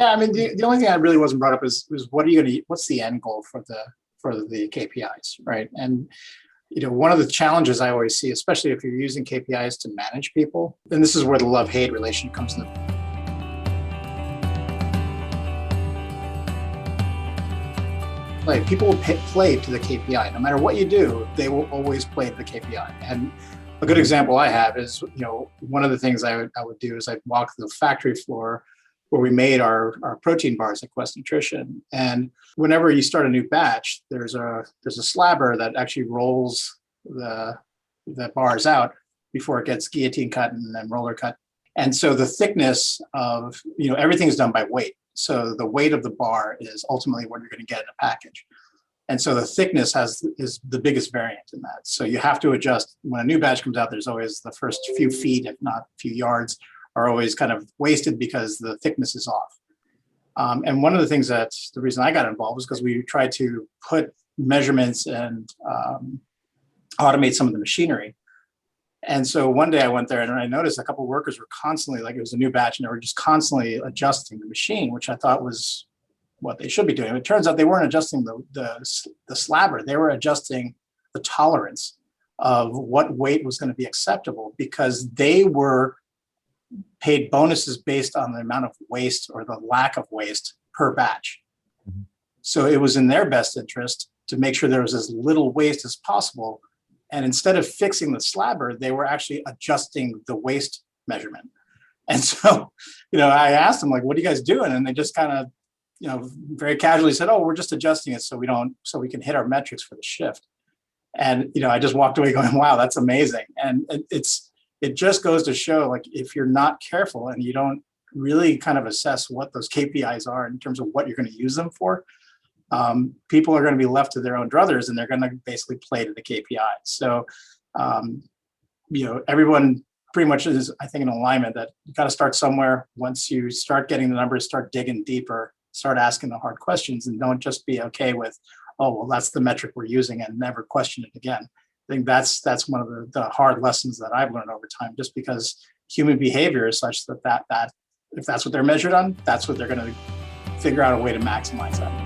Yeah, I mean, the only thing that really wasn't brought up is what are you going to, what's the end goal for the KPIs, right? And one of the challenges I always see, especially if you're using KPIs to manage people, and this is where the love-hate relationship comes in. Like people will play to the KPI. No matter what you do, they will always play to the KPI. And a good example I have is, one of the things I would do is I'd walk the factory floor where we made our protein bars at Quest Nutrition. And whenever you start a new batch, there's a slabber that actually rolls the bars out before it gets guillotine cut and then roller cut. And so the thickness of, everything is done by weight. So the weight of the bar is ultimately what you're going to get in a package. And so the thickness is the biggest variant in that. So you have to adjust. When a new batch comes out, there's always the first few feet, if not a few yards, are always kind of wasted because the thickness is off. And one of the things that's the reason I got involved was because we tried to put measurements and automate some of the machinery. And so one day I went there and I noticed a couple of workers were constantly, like it was a new batch, and they were just constantly adjusting the machine, which I thought was what they should be doing. It turns out they weren't adjusting the slabber. They were adjusting the tolerance of what weight was going to be acceptable, because they were paid bonuses based on the amount of waste or the lack of waste per batch. Mm-hmm. So it was in their best interest to make sure there was as little waste as possible. And instead of fixing the slabber, they were actually adjusting the waste measurement. And so, I asked them, like, what are you guys doing? And they just kind of, very casually said, oh, we're just adjusting it so we can hit our metrics for the shift. And, I just walked away going, wow, that's amazing. And it just goes to show, like, if you're not careful and you don't really kind of assess what those KPIs are in terms of what you're going to use them for, people are going to be left to their own druthers, and they're going to basically play to the KPIs. So, everyone pretty much is, I think, in alignment that you got to start somewhere. Once you start getting the numbers, start digging deeper, start asking the hard questions, and don't just be okay with, oh, well, that's the metric we're using, and never question it again. I think that's one of the hard lessons that I've learned over time, just because human behavior is such that if that's what they're measured on, that's what they're going to figure out a way to maximize that.